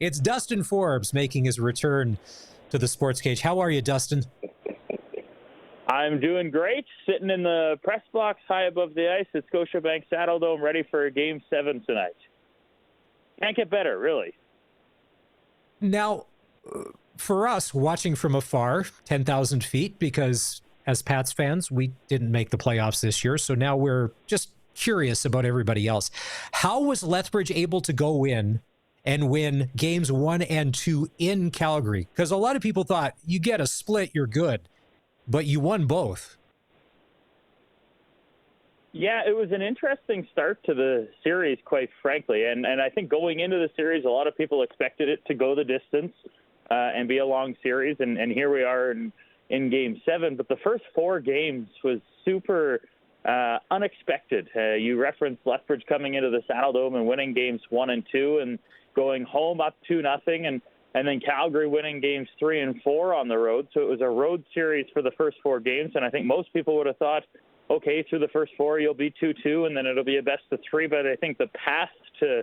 It's Dustin Forbes making his return to the SportsCage. How are you, Dustin? I'm doing great, sitting in the press box high above the ice at Scotiabank Saddledome, ready for Game 7 tonight. Can't get better, really. Now, for us, watching from afar, 10,000 feet, because as Pats fans, we didn't make the playoffs this year, so now we're just curious about everybody else. How was Lethbridge able to go in and win games 1 and 2 in Calgary? Because a lot of people thought, you get a split, you're good. But you won both. Yeah, it was an interesting start to the series, quite frankly. And I think going into the series, a lot of people expected it to go the distance and be a long series. And here we are in Game 7. But the first 4 games was super unexpected. You referenced Lethbridge coming into the Saddledome and winning Games 1 and 2 and going home up 2-0. And then Calgary winning games 3 and 4 on the road. So it was a road series for the first 4 games. And I think most people would have thought, okay, through the first 4, you'll be 2-2, and then it'll be a best of 3. But I think the path to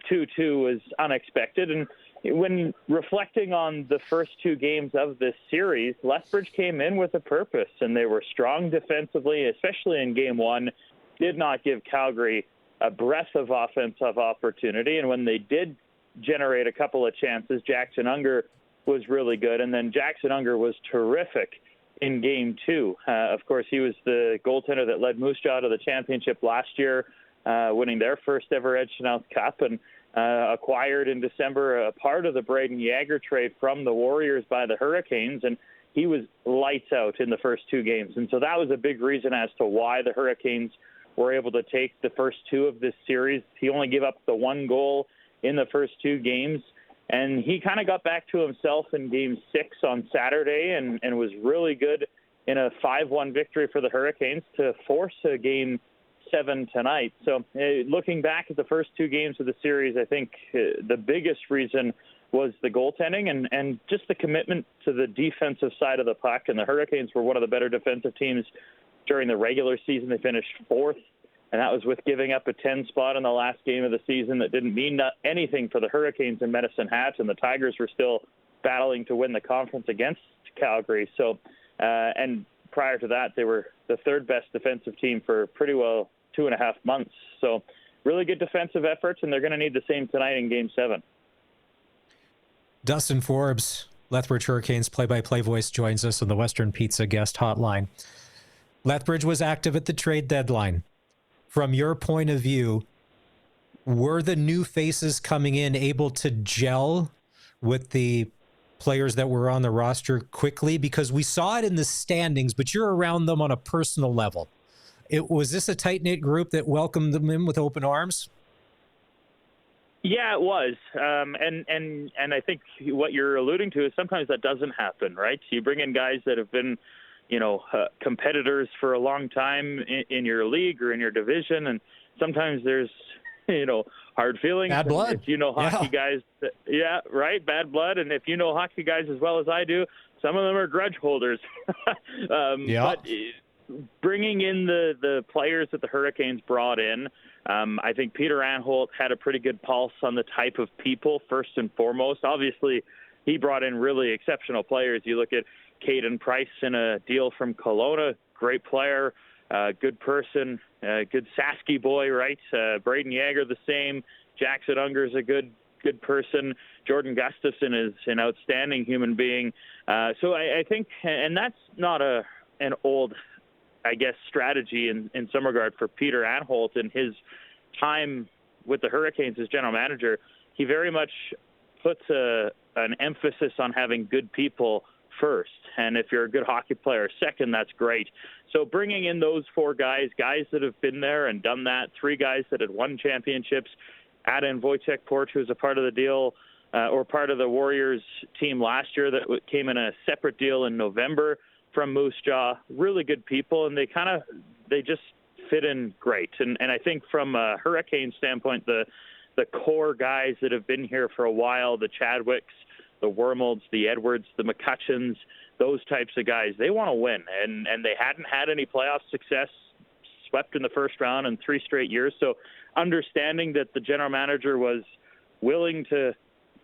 2-2 was unexpected. And when reflecting on the first 2 games of this series, Lethbridge came in with a purpose, and they were strong defensively, especially in Game 1, did not give Calgary a breath of offensive opportunity. And when they did generate a couple of chances, Jackson Unger was really good, and then Jackson Unger was terrific in Game 2. Of course, he was the goaltender that led Moose Jaw to the championship last year, winning their first ever Edge South Cup, and acquired in December a part of the Braden Yager trade from the Warriors by the Hurricanes, and he was lights out in the first 2 games. And so that was a big reason as to why the Hurricanes were able to take the first 2 of this series. He only gave up the 1 goal in the first 2 games, and he kind of got back to himself in Game 6 on Saturday and was really good in a 5-1 victory for the Hurricanes to force a Game 7 tonight. So looking back at the first 2 games of the series, I think the biggest reason was the goaltending and just the commitment to the defensive side of the puck. And the Hurricanes were one of the better defensive teams during the regular season. They finished 4th. And that was with giving up a 10 spot in the last game of the season that didn't mean anything for the Hurricanes in Medicine Hat, and the Tigers were still battling to win the conference against Calgary. So, and prior to that, they were the 3rd best defensive team for pretty well 2.5 months. So, really good defensive efforts, and they're going to need the same tonight in Game 7. Dustin Forbes, Lethbridge Hurricanes play-by-play voice, joins us on the Western Pizza guest hotline. Lethbridge was active at the trade deadline. From your point of view, were the new faces coming in able to gel with the players that were on the roster quickly? Because we saw it in the standings, but you're around them on a personal level. Was this a tight-knit group that welcomed them in with open arms? Yeah, it was. And I think what you're alluding to is sometimes that doesn't happen, right? You bring in guys that have been competitors for a long time in your league or in your division. And sometimes there's, hard feelings. Bad blood. If hockey guys, right, bad blood. And if you know hockey guys as well as I do, some of them are grudge holders. But bringing in the players that the Hurricanes brought in, I think Peter Anholt had a pretty good pulse on the type of people, first and foremost. Obviously, he brought in really exceptional players. You look at Caden Price in a deal from Kelowna, great player, good person, good Sasky boy, right? Braden Yager the same. Jackson Unger's a good person. Jordan Gustafson is an outstanding human being. So I think, and that's not an old, I guess, strategy in some regard for Peter Anholt in his time with the Hurricanes as general manager. He very much puts an emphasis on having good people first, and if you're a good hockey player second, that's great. So bringing in those 4 guys that have been there and done that, 3 guys that had won championships, add in Wojciech Port, who's a part of the deal or part of the Warriors team last year that came in a separate deal in November from Moose Jaw. Really good people, and they just fit in great. And I think from a Hurricane standpoint, the core guys that have been here for a while, the Chadwicks, the Wormolds, the Edwards, the McCutcheons, those types of guys, they want to win. And they hadn't had any playoff success, swept in the first round in 3 straight years. So understanding that the general manager was willing to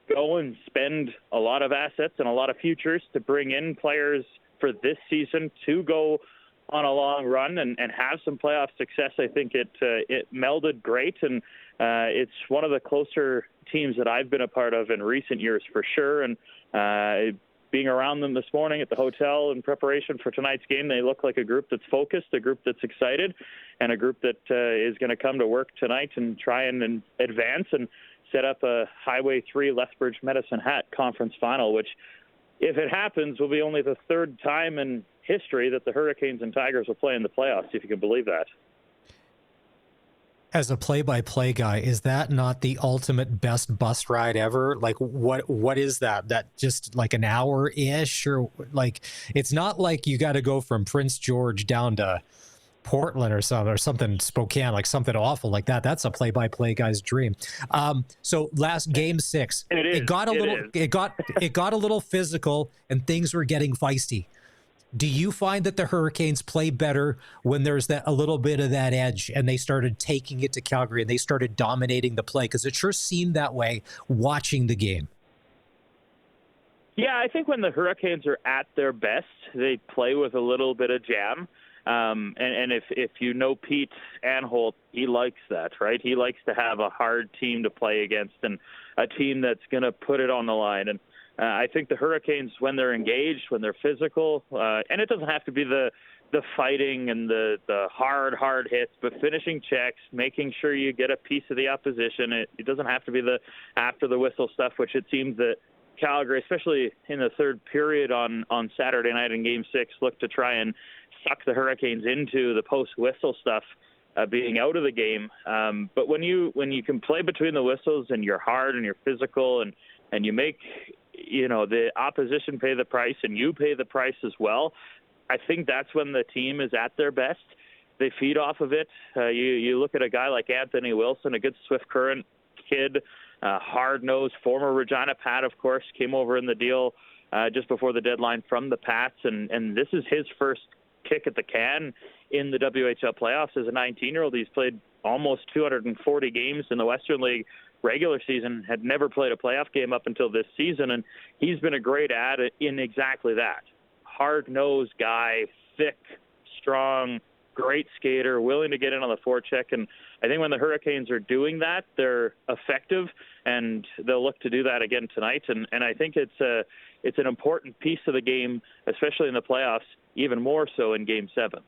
go and spend a lot of assets and a lot of futures to bring in players for this season to go on a long run and have some playoff success. I think it melded great, and it's one of the closer teams that I've been a part of in recent years for sure. And being around them this morning at the hotel in preparation for tonight's game, they look like a group that's focused, a group that's excited, and a group that is going to come to work tonight and try and advance and set up a Highway 3 Lethbridge Medicine Hat Conference Final, which, if it happens, will be only the third time in history that the Hurricanes and Tigers will play in the playoffs, if you can believe that. As a play-by-play guy, is that not the ultimate best bus ride ever? Like, what is that? That just like an hour-ish? Or like, it's not like you got to go from Prince George down to Portland or something Spokane, like something awful like that. That's a play-by-play guy's dream. So last game 6, it got a little physical and things were getting feisty. Do you find that the Hurricanes play better when there's a little bit of that edge and they started taking it to Calgary and they started dominating the play? Because it sure seemed that way watching the game. Yeah, I think when the Hurricanes are at their best, they play with a little bit of jam. And if you know Pete Anholt, he likes that, right? He likes to have a hard team to play against and a team that's going to put it on the line. And I think the Hurricanes, when they're engaged, when they're physical, and it doesn't have to be the fighting and the hard hits, but finishing checks, making sure you get a piece of the opposition. It doesn't have to be the after the whistle stuff, which it seems that Calgary, especially in the third period on Saturday night in Game 6, looked to try and suck the Hurricanes into the post-whistle stuff, being out of the game. But when you can play between the whistles and you're hard and you're physical and you make the opposition pay the price and you pay the price as well, I think that's when the team is at their best. They feed off of it. You look at a guy like Anthony Wilson, a good Swift Current kid, hard-nosed, former Regina Pat, of course, came over in the deal just before the deadline from the Pats, and this is his first kick at the can in the WHL playoffs as a 19-year-old. He's played almost 240 games in the Western League regular season, had never played a playoff game up until this season, and he's been a great add in exactly that. Hard-nosed guy, thick, strong, great skater, willing to get in on the forecheck, and I think when the Hurricanes are doing that, they're effective, and they'll look to do that again tonight, and I think it's an important piece of the game, especially in the playoffs, even more so in Game 7s.